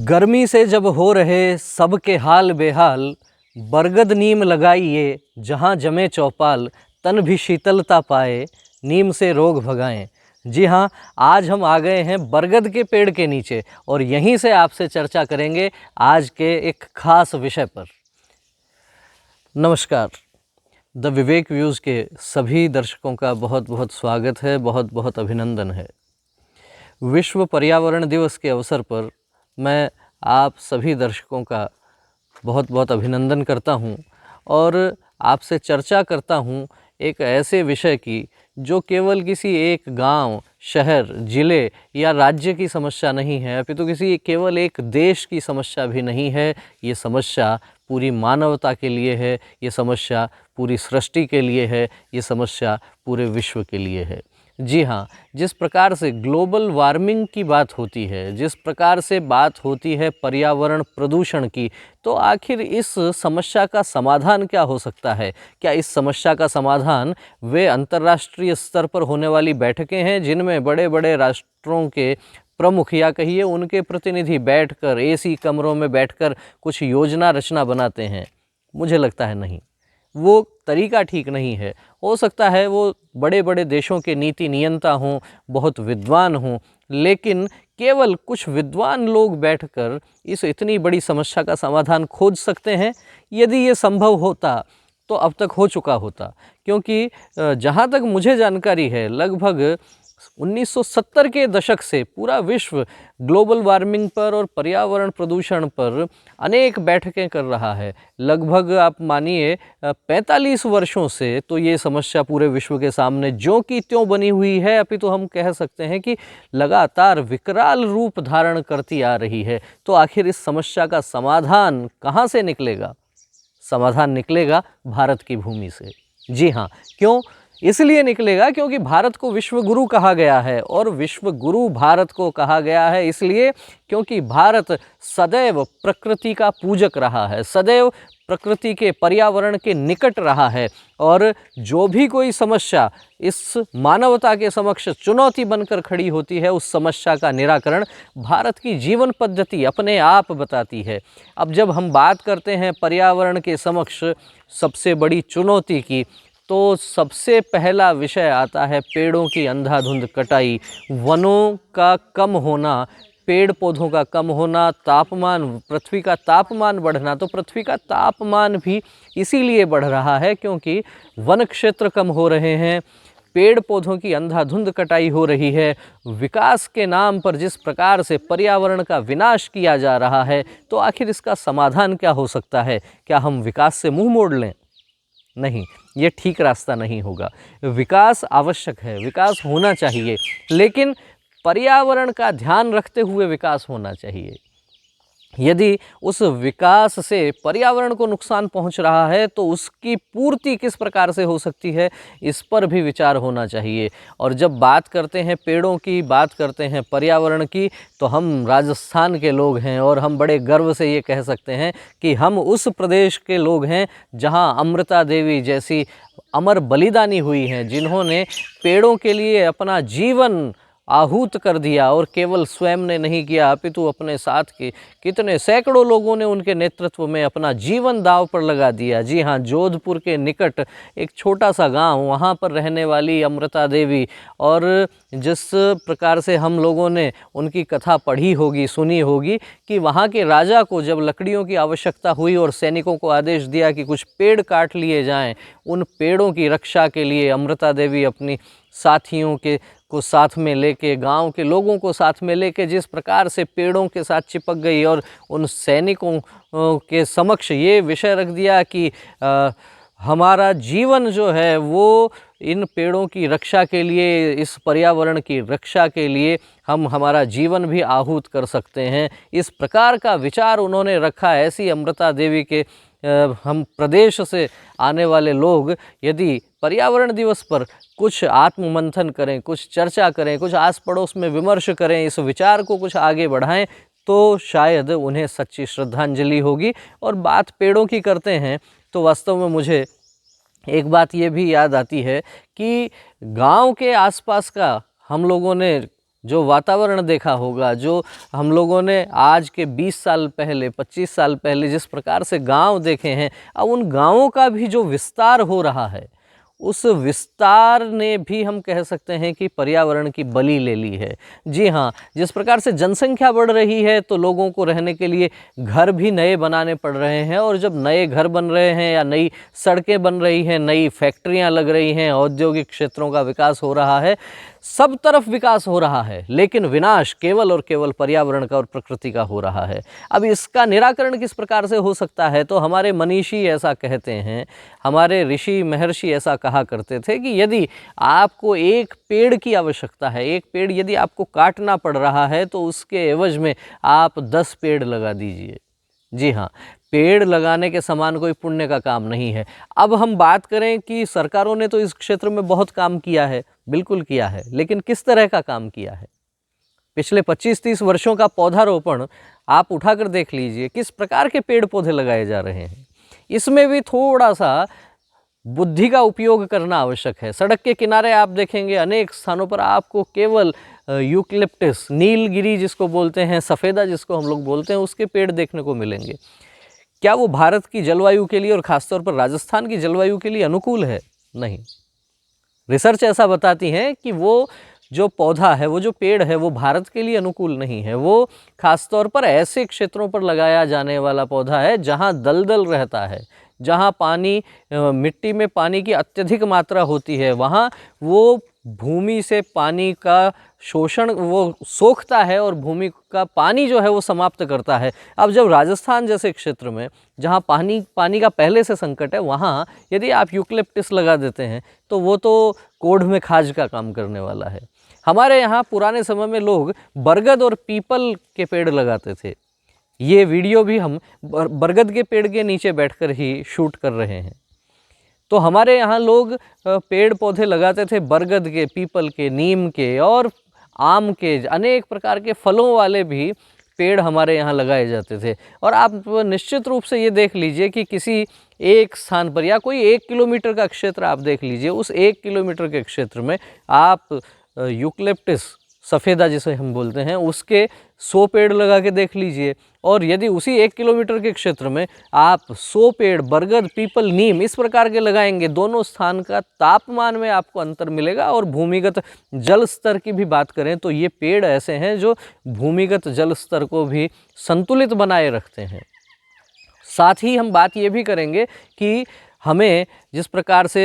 गर्मी से जब हो रहे सबके हाल बेहाल, बरगद नीम लगाइए जहाँ जमे चौपाल, तन भी शीतलता पाए, नीम से रोग भगाएं। जी हाँ, आज हम आ गए हैं बरगद के पेड़ के नीचे और यहीं से आपसे चर्चा करेंगे आज के एक खास विषय पर। नमस्कार, द विवेक व्यूज़ के सभी दर्शकों का बहुत बहुत स्वागत है, बहुत बहुत अभिनंदन है। विश्व पर्यावरण दिवस के अवसर पर मैं आप सभी दर्शकों का बहुत बहुत अभिनंदन करता हूं और आपसे चर्चा करता हूं एक ऐसे विषय की जो केवल किसी एक गांव, शहर, ज़िले या राज्य की समस्या नहीं है, अपितु किसी केवल एक देश की समस्या भी नहीं है। ये समस्या पूरी मानवता के लिए है, ये समस्या पूरी सृष्टि के लिए है, ये समस्या पूरे विश्व के लिए है। जी हाँ, जिस प्रकार से ग्लोबल वार्मिंग की बात होती है, जिस प्रकार से बात होती है पर्यावरण प्रदूषण की, तो आखिर इस समस्या का समाधान क्या हो सकता है? क्या इस समस्या का समाधान वे अंतर्राष्ट्रीय स्तर पर होने वाली बैठकें हैं जिनमें बड़े बड़े राष्ट्रों के प्रमुख या कहिए उनके प्रतिनिधि बैठकर एसी कमरों में बैठकर कुछ योजना रचना बनाते हैं? मुझे लगता है नहीं, वो तरीका ठीक नहीं है। हो सकता है वो बड़े बड़े देशों के नीति नियंता हों, बहुत विद्वान हों, लेकिन केवल कुछ विद्वान लोग बैठकर इस इतनी बड़ी समस्या का समाधान खोज सकते हैं। यदि ये संभव होता तो अब तक हो चुका होता, क्योंकि जहाँ तक मुझे जानकारी है लगभग 1970 के दशक से पूरा विश्व ग्लोबल वार्मिंग पर और पर्यावरण प्रदूषण पर अनेक बैठकें कर रहा है। लगभग आप मानिए 45 वर्षों से तो ये समस्या पूरे विश्व के सामने ज्यों की त्यों बनी हुई है, अभी तो हम कह सकते हैं कि लगातार विकराल रूप धारण करती आ रही है। तो आखिर इस समस्या का समाधान कहाँ से निकलेगा? समाधान निकलेगा भारत की भूमि से। जी हाँ, क्यों? इसलिए निकलेगा क्योंकि भारत को विश्व गुरु कहा गया है और विश्व गुरु भारत को कहा गया है इसलिए क्योंकि भारत सदैव प्रकृति का पूजक रहा है, सदैव प्रकृति के पर्यावरण के निकट रहा है और जो भी कोई समस्या इस मानवता के समक्ष चुनौती बनकर खड़ी होती है, उस समस्या का निराकरण भारत की जीवन पद्धति अपने आप बताती है। अब जब हम बात करते हैं पर्यावरण के समक्ष सबसे बड़ी चुनौती की, तो सबसे पहला विषय आता है पेड़ों की अंधाधुंध कटाई, वनों का कम होना, पेड़ पौधों का कम होना, तापमान, पृथ्वी का तापमान बढ़ना। तो पृथ्वी का तापमान भी इसीलिए बढ़ रहा है क्योंकि वन क्षेत्र कम हो रहे हैं, पेड़ पौधों की अंधाधुंध कटाई हो रही है, विकास के नाम पर जिस प्रकार से पर्यावरण का विनाश किया जा रहा है। तो आखिर इसका समाधान क्या हो सकता है? क्या हम विकास से मुंह मोड़ लें? नहीं, ये ठीक रास्ता नहीं होगा। विकास आवश्यक है, विकास होना चाहिए, लेकिन पर्यावरण का ध्यान रखते हुए विकास होना चाहिए। यदि उस विकास से पर्यावरण को नुकसान पहुंच रहा है तो उसकी पूर्ति किस प्रकार से हो सकती है, इस पर भी विचार होना चाहिए। और जब बात करते हैं पेड़ों की, बात करते हैं पर्यावरण की, तो हम राजस्थान के लोग हैं और हम बड़े गर्व से ये कह सकते हैं कि हम उस प्रदेश के लोग हैं जहां अमृता देवी जैसी अमर बलिदानी हुई हैं, जिन्होंने पेड़ों के लिए अपना जीवन आहूत कर दिया और केवल स्वयं ने नहीं किया अपितु अपने साथ के कितने सैकड़ों लोगों ने उनके नेतृत्व में अपना जीवन दांव पर लगा दिया। जी हाँ, जोधपुर के निकट एक छोटा सा गांव, वहाँ पर रहने वाली अमृता देवी, और जिस प्रकार से हम लोगों ने उनकी कथा पढ़ी होगी, सुनी होगी कि वहाँ के राजा को जब लकड़ियों की आवश्यकता हुई और सैनिकों को आदेश दिया कि कुछ पेड़ काट लिए जाएं, उन पेड़ों की रक्षा के लिए अमृता देवी अपनी साथियों को साथ में लेके, गांव के लोगों को साथ में लेके जिस प्रकार से पेड़ों के साथ चिपक गई और उन सैनिकों के समक्ष ये विषय रख दिया कि हमारा जीवन जो है वो इन पेड़ों की रक्षा के लिए, इस पर्यावरण की रक्षा के लिए हम हमारा जीवन भी आहूत कर सकते हैं। इस प्रकार का विचार उन्होंने रखा। ऐसी अमृता देवी के हम प्रदेश से आने वाले लोग यदि पर्यावरण दिवस पर कुछ आत्ममंथन करें, कुछ चर्चा करें, कुछ आस पड़ोस में विमर्श करें, इस विचार को कुछ आगे बढ़ाएं, तो शायद उन्हें सच्ची श्रद्धांजलि होगी। और बात पेड़ों की करते हैं तो वास्तव में मुझे एक बात ये भी याद आती है कि गांव के आसपास का हम लोगों ने जो वातावरण देखा होगा, जो हम लोगों ने आज के 20 साल पहले, 25 साल पहले जिस प्रकार से गांव देखे हैं, अब उन गांवों का भी जो विस्तार हो रहा है, उस विस्तार ने भी हम कह सकते हैं कि पर्यावरण की बलि ले ली है। जी हाँ, जिस प्रकार से जनसंख्या बढ़ रही है तो लोगों को रहने के लिए घर भी नए बनाने पड़ रहे हैं, और जब नए घर बन रहे हैं या नई सड़कें बन रही हैं, नई फैक्ट्रियां लग रही हैं, औद्योगिक क्षेत्रों का विकास हो रहा है, सब तरफ विकास हो रहा है, लेकिन विनाश केवल और केवल पर्यावरण का और प्रकृति का हो रहा है। अब इसका निराकरण किस प्रकार से हो सकता है, तो हमारे मनीषी ऐसा कहते हैं, हमारे ऋषि महर्षि ऐसा कहा करते थे कि यदि आपको एक पेड़ की आवश्यकता है, एक पेड़ यदि आपको काटना पड़ रहा है, तो उसके एवज में आप 10 पेड़ लगा दीजिए। जी हाँ, पेड़ लगाने के समान कोई पुण्य का काम नहीं है। अब हम बात करें कि सरकारों ने तो इस क्षेत्र में बहुत काम किया है, बिल्कुल किया है, लेकिन किस तरह का काम किया है? पिछले 25-30 वर्षों का पौधारोपण आप उठाकर देख लीजिए, किस प्रकार के पेड़ पौधे लगाए जा रहे हैं। इसमें भी थोड़ा सा बुद्धि का उपयोग करना आवश्यक है। सड़क के किनारे आप देखेंगे अनेक स्थानों पर आपको केवल यूकलिप्टस, नीलगिरी जिसको बोलते हैं, सफ़ेदा जिसको हम लोग बोलते हैं, उसके पेड़ देखने को मिलेंगे। क्या वो भारत की जलवायु के लिए और ख़ासतौर पर राजस्थान की जलवायु के लिए अनुकूल है? नहीं। रिसर्च ऐसा बताती है कि वो जो पौधा है, वो जो पेड़ है, वो भारत के लिए अनुकूल नहीं है। वो ख़ासतौर पर ऐसे क्षेत्रों पर लगाया जाने वाला पौधा है जहाँ दलदल रहता है, जहाँ पानी, मिट्टी में पानी की अत्यधिक मात्रा होती है, वहाँ वो भूमि से पानी का शोषण वो सोखता है और भूमि का पानी जो है वो समाप्त करता है। अब जब राजस्थान जैसे क्षेत्र में जहाँ पानी का पहले से संकट है, वहाँ यदि आप यूकलिप्टस लगा देते हैं तो वो तो कोढ़ में खाज का काम करने वाला है। हमारे यहाँ पुराने समय में लोग बरगद और पीपल के पेड़ लगाते थे। ये वीडियो भी हम बरगद के पेड़ के नीचे बैठकर ही शूट कर रहे हैं। तो हमारे यहाँ लोग पेड़ पौधे लगाते थे, बरगद के, पीपल के, नीम के और आम के, अनेक प्रकार के फलों वाले भी पेड़ हमारे यहाँ लगाए जाते थे। और आप निश्चित रूप से ये देख लीजिए कि किसी एक स्थान पर या कोई 1 किलोमीटर का क्षेत्र आप देख लीजिए, उस 1 किलोमीटर के क्षेत्र में आप यूकलिप्टस, सफ़ेदा जिसे हम बोलते हैं, उसके 100 पेड़ लगा के देख लीजिए। और यदि उसी 1 किलोमीटर के क्षेत्र में आप 100 पेड़ बरगद, पीपल, नीम इस प्रकार के लगाएंगे, दोनों स्थान का तापमान में आपको अंतर मिलेगा। और भूमिगत जल स्तर की भी बात करें तो ये पेड़ ऐसे हैं जो भूमिगत जल स्तर को भी संतुलित बनाए रखते हैं। साथ ही हम बात ये भी करेंगे कि हमें जिस प्रकार से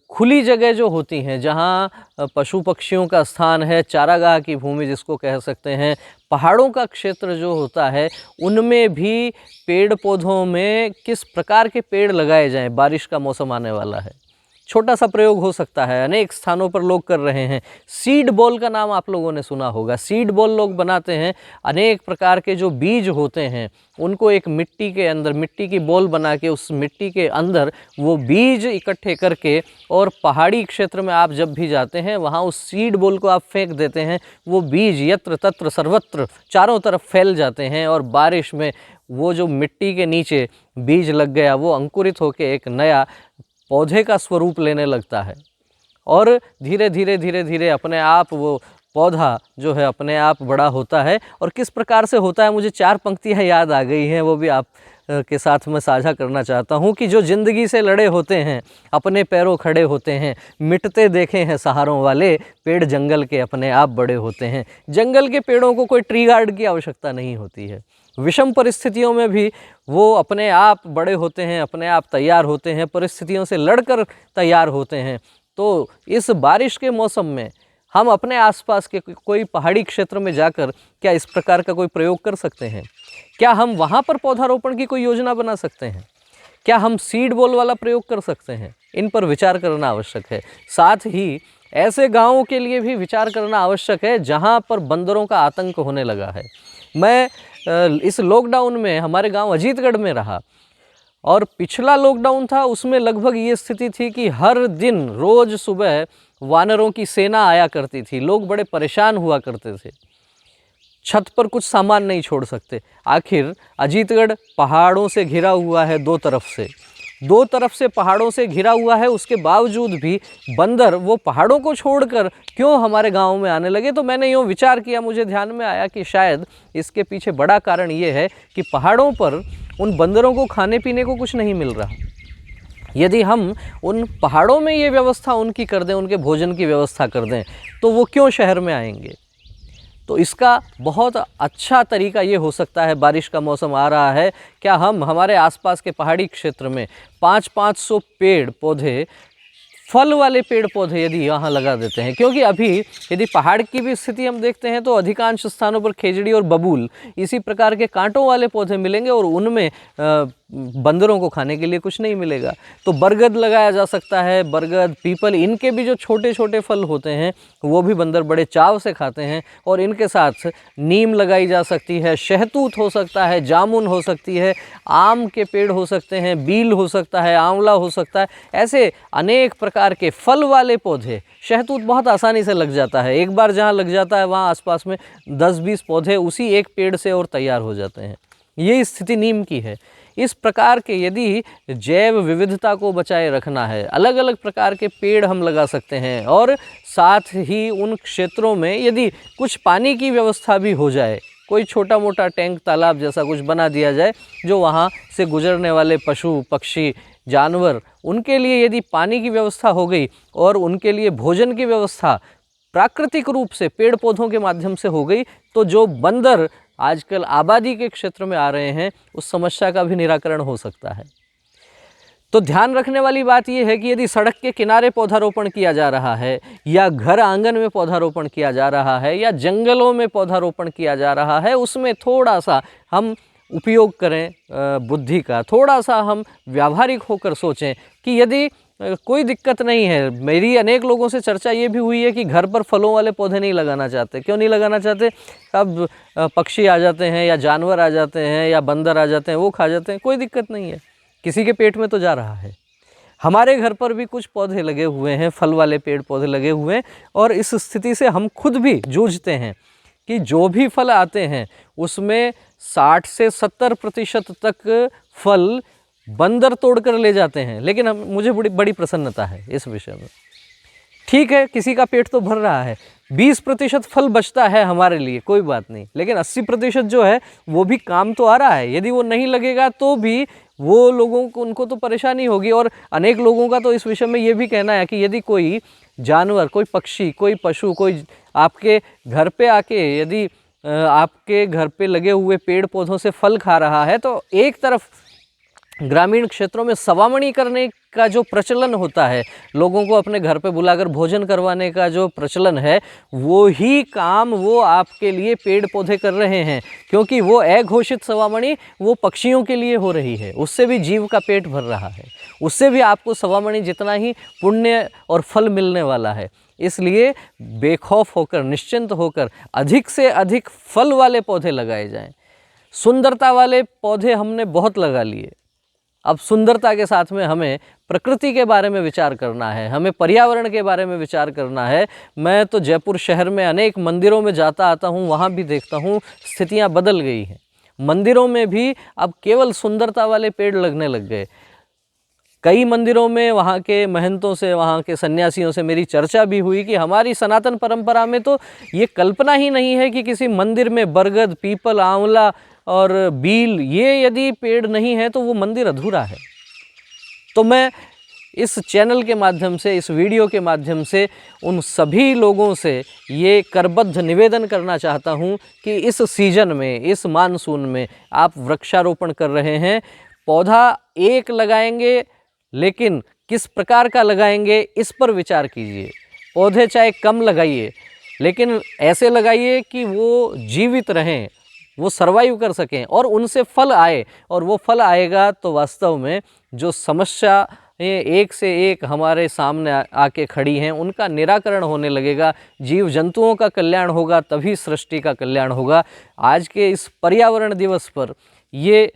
खुली जगह जो होती हैं, जहाँ पशु पक्षियों का स्थान है, चारागाह की भूमि जिसको कह सकते हैं, पहाड़ों का क्षेत्र जो होता है, उनमें भी पेड़ पौधों में किस प्रकार के पेड़ लगाए जाएं। बारिश का मौसम आने वाला है, छोटा सा प्रयोग हो सकता है, अनेक स्थानों पर लोग कर रहे हैं। सीड बॉल का नाम आप लोगों ने सुना होगा। सीड बॉल लोग बनाते हैं, अनेक प्रकार के जो बीज होते हैं उनको एक मिट्टी के अंदर, मिट्टी की बॉल बना के उस मिट्टी के अंदर वो बीज इकट्ठे करके, और पहाड़ी क्षेत्र में आप जब भी जाते हैं वहाँ उस सीड बॉल को आप फेंक देते हैं, वो बीज यत्र तत्र सर्वत्र चारों तरफ फैल जाते हैं, और बारिश में वो जो मिट्टी के नीचे बीज लग गया वो अंकुरित होकर एक नया पौधे का स्वरूप लेने लगता है, और धीरे धीरे धीरे धीरे अपने आप वो पौधा जो है अपने आप बड़ा होता है। और किस प्रकार से होता है, मुझे 4 पंक्तियाँ याद आ गई हैं, वो भी आप के साथ मैं साझा करना चाहता हूँ कि जो ज़िंदगी से लड़े होते हैं, अपने पैरों खड़े होते हैं, मिटते देखे हैं सहारों वाले, पेड़ जंगल के अपने आप बड़े होते हैं। जंगल के पेड़ों को कोई ट्री गार्ड की आवश्यकता नहीं होती है, विषम परिस्थितियों में भी वो अपने आप बड़े होते हैं, अपने आप तैयार होते हैं, परिस्थितियों से लड़कर तैयार होते हैं। तो इस बारिश के मौसम में हम अपने आसपास के कोई पहाड़ी क्षेत्र में जाकर क्या इस प्रकार का कोई प्रयोग कर सकते हैं? क्या हम वहाँ पर पौधारोपण की कोई योजना बना सकते हैं? क्या हम सीड बॉल वाला प्रयोग कर सकते हैं? इन पर विचार करना आवश्यक है। साथ ही ऐसे गाँवों के लिए भी विचार करना आवश्यक है जहाँ पर बंदरों का आतंक होने लगा है। मैं इस लॉकडाउन में हमारे गांव अजीतगढ़ में रहा, और पिछला लॉकडाउन था उसमें लगभग ये स्थिति थी कि हर दिन रोज़ सुबह वानरों की सेना आया करती थी। लोग बड़े परेशान हुआ करते थे, छत पर कुछ सामान नहीं छोड़ सकते। आखिर अजीतगढ़ पहाड़ों से घिरा हुआ है 2 तरफ से, दो तरफ से पहाड़ों से घिरा हुआ है, उसके बावजूद भी बंदर वो पहाड़ों को छोड़कर क्यों हमारे गाँव में आने लगे। तो मैंने यूँ विचार किया, मुझे ध्यान में आया कि शायद इसके पीछे बड़ा कारण ये है कि पहाड़ों पर उन बंदरों को खाने पीने को कुछ नहीं मिल रहा। यदि हम उन पहाड़ों में ये व्यवस्था उनकी कर दें, उनके भोजन की व्यवस्था कर दें, तो वो क्यों शहर में आएंगे। तो इसका बहुत अच्छा तरीका ये हो सकता है, बारिश का मौसम आ रहा है, क्या हम हमारे आसपास के पहाड़ी क्षेत्र में 500-500 पेड़ पौधे, फल वाले पेड़ पौधे यदि यहाँ लगा देते हैं। क्योंकि अभी यदि पहाड़ की भी स्थिति हम देखते हैं तो अधिकांश स्थानों पर खेजड़ी और बबूल इसी प्रकार के कांटों वाले पौधे मिलेंगे और उनमें बंदरों को खाने के लिए कुछ नहीं मिलेगा। तो बरगद लगाया जा सकता है, बरगद, पीपल, इनके भी जो छोटे छोटे फल होते हैं वो भी बंदर बड़े चाव से खाते हैं। और इनके साथ नीम लगाई जा सकती है, शहतूत हो सकता है, जामुन हो सकती है, आम के पेड़ हो सकते हैं, बील हो सकता है, आंवला हो सकता है। ऐसे अनेक प्रकार के फल वाले पौधे, शहतूत बहुत आसानी से लग जाता है, एक बार जहाँ लग जाता है वहाँ आसपास में 10-20 पौधे उसी एक पेड़ से और तैयार हो जाते हैं। ये स्थिति नीम की है। इस प्रकार के यदि जैव विविधता को बचाए रखना है, अलग अलग प्रकार के पेड़ हम लगा सकते हैं। और साथ ही उन क्षेत्रों में यदि कुछ पानी की व्यवस्था भी हो जाए, कोई छोटा मोटा टैंक, तालाब जैसा कुछ बना दिया जाए, जो वहाँ से गुजरने वाले पशु पक्षी जानवर, उनके लिए यदि पानी की व्यवस्था हो गई और उनके लिए भोजन की व्यवस्था प्राकृतिक रूप से पेड़ पौधों के माध्यम से हो गई, तो जो बंदर आजकल आबादी के क्षेत्र में आ रहे हैं उस समस्या का भी निराकरण हो सकता है। तो ध्यान रखने वाली बात यह है कि यदि सड़क के किनारे पौधारोपण किया जा रहा है, या घर आंगन में पौधारोपण किया जा रहा है, या जंगलों में पौधारोपण किया जा रहा है, उसमें थोड़ा सा हम उपयोग करें बुद्धि का, थोड़ा सा हम व्यावहारिक होकर सोचें कि यदि कोई दिक्कत नहीं है। मेरी अनेक लोगों से चर्चा ये भी हुई है कि घर पर फलों वाले पौधे नहीं लगाना चाहते। क्यों नहीं लगाना चाहते? अब पक्षी आ जाते हैं, या जानवर आ जाते हैं, या बंदर आ जाते हैं, वो खा जाते हैं। कोई दिक्कत नहीं है, किसी के पेट में तो जा रहा है। हमारे घर पर भी कुछ पौधे लगे हुए हैं, फल वाले पेड़ पौधे लगे हुए हैं, और इस स्थिति से हम खुद भी जूझते हैं कि जो भी फल आते हैं उसमें 60 से 70% तक फल बंदर तोड़कर ले जाते हैं। लेकिन मुझे बड़ी प्रसन्नता है इस विषय में। ठीक है, किसी का पेट तो भर रहा है, 20% फल बचता है हमारे लिए, कोई बात नहीं। लेकिन 80% जो है वो भी काम तो आ रहा है। यदि वो नहीं लगेगा तो भी वो लोगों को, उनको तो परेशानी होगी। और अनेक लोगों का तो इस विषय में ये भी कहना है कि यदि कोई जानवर, कोई पक्षी, कोई पशु, कोई आपके घर पे आके यदि आपके घर पे लगे हुए पेड़ पौधों से फल खा रहा है, तो एक तरफ ग्रामीण क्षेत्रों में सवामणी करने का जो प्रचलन होता है, लोगों को अपने घर पे बुलाकर भोजन करवाने का जो प्रचलन है, वो ही काम वो आपके लिए पेड़ पौधे कर रहे हैं। क्योंकि वो अघोषित सवामणी वो पक्षियों के लिए हो रही है, उससे भी जीव का पेट भर रहा है, उससे भी आपको सवामणी जितना ही पुण्य और फल मिलने वाला है। इसलिए बेखौफ होकर, निश्चिंत होकर अधिक से अधिक फल वाले पौधे लगाए जाएं। सुंदरता वाले पौधे हमने बहुत लगा लिए, अब सुंदरता के साथ में हमें प्रकृति के बारे में विचार करना है, हमें पर्यावरण के बारे में विचार करना है। मैं तो जयपुर शहर में अनेक मंदिरों में जाता आता हूँ, वहाँ भी देखता हूँ स्थितियाँ बदल गई हैं। मंदिरों में भी अब केवल सुंदरता वाले पेड़ लगने लग गए। कई मंदिरों में वहाँ के महंतों से, वहाँ के सन्यासियों से मेरी चर्चा भी हुई कि हमारी सनातन परंपरा में तो ये कल्पना ही नहीं है कि किसी मंदिर में बरगद, पीपल, आंवला और बील, ये यदि पेड़ नहीं है तो वो मंदिर अधूरा है। तो मैं इस चैनल के माध्यम से, इस वीडियो के माध्यम से उन सभी लोगों से ये करबद्ध निवेदन करना चाहता हूँ कि इस सीजन में, इस मानसून में आप वृक्षारोपण कर रहे हैं, पौधा एक लगाएंगे, लेकिन किस प्रकार का लगाएंगे इस पर विचार कीजिए। पौधे चाहे कम लगाइए, लेकिन ऐसे लगाइए कि वो जीवित रहें, वो सर्वाइव कर सकें और उनसे फल आए। और वो फल आएगा तो वास्तव में जो समस्या एक से एक हमारे सामने आके खड़ी हैं, उनका निराकरण होने लगेगा। जीव जंतुओं का कल्याण होगा, तभी सृष्टि का कल्याण होगा। आज के इस पर्यावरण दिवस पर ये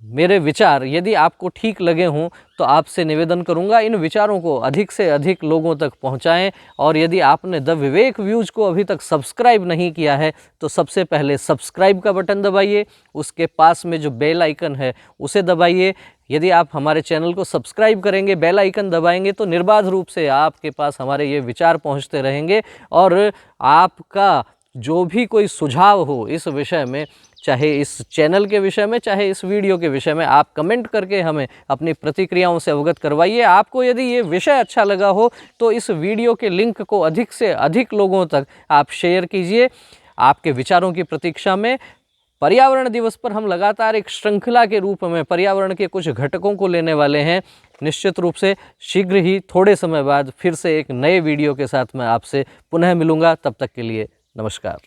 मेरे विचार यदि आपको ठीक लगे हों तो आपसे निवेदन करूंगा इन विचारों को अधिक से अधिक लोगों तक पहुंचाएं। और यदि आपने द विवेक व्यूज़ को अभी तक सब्सक्राइब नहीं किया है तो सबसे पहले सब्सक्राइब का बटन दबाइए, उसके पास में जो बेल आइकन है उसे दबाइए। यदि आप हमारे चैनल को सब्सक्राइब करेंगे, बेल आइकन दबाएंगे, तो निर्बाध रूप से आपके पास हमारे ये विचार पहुंचते रहेंगे और आपका जो भी कोई सुझाव हो इस विषय में, चाहे इस चैनल के विषय में, चाहे इस वीडियो के विषय में, आप कमेंट करके हमें अपनी प्रतिक्रियाओं से अवगत करवाइए। आपको यदि ये विषय अच्छा लगा हो तो इस वीडियो के लिंक को अधिक से अधिक लोगों तक आप शेयर कीजिए। आपके विचारों की प्रतीक्षा में पर्यावरण दिवस पर हम लगातार एक श्रृंखला के रूप में पर्यावरण के कुछ घटकों को लेने वाले हैं। निश्चित रूप से शीघ्र ही थोड़े समय बाद फिर से एक नए वीडियो के साथ मैं आपसे पुनः मिलूंगा। तब तक के लिए नमस्कार।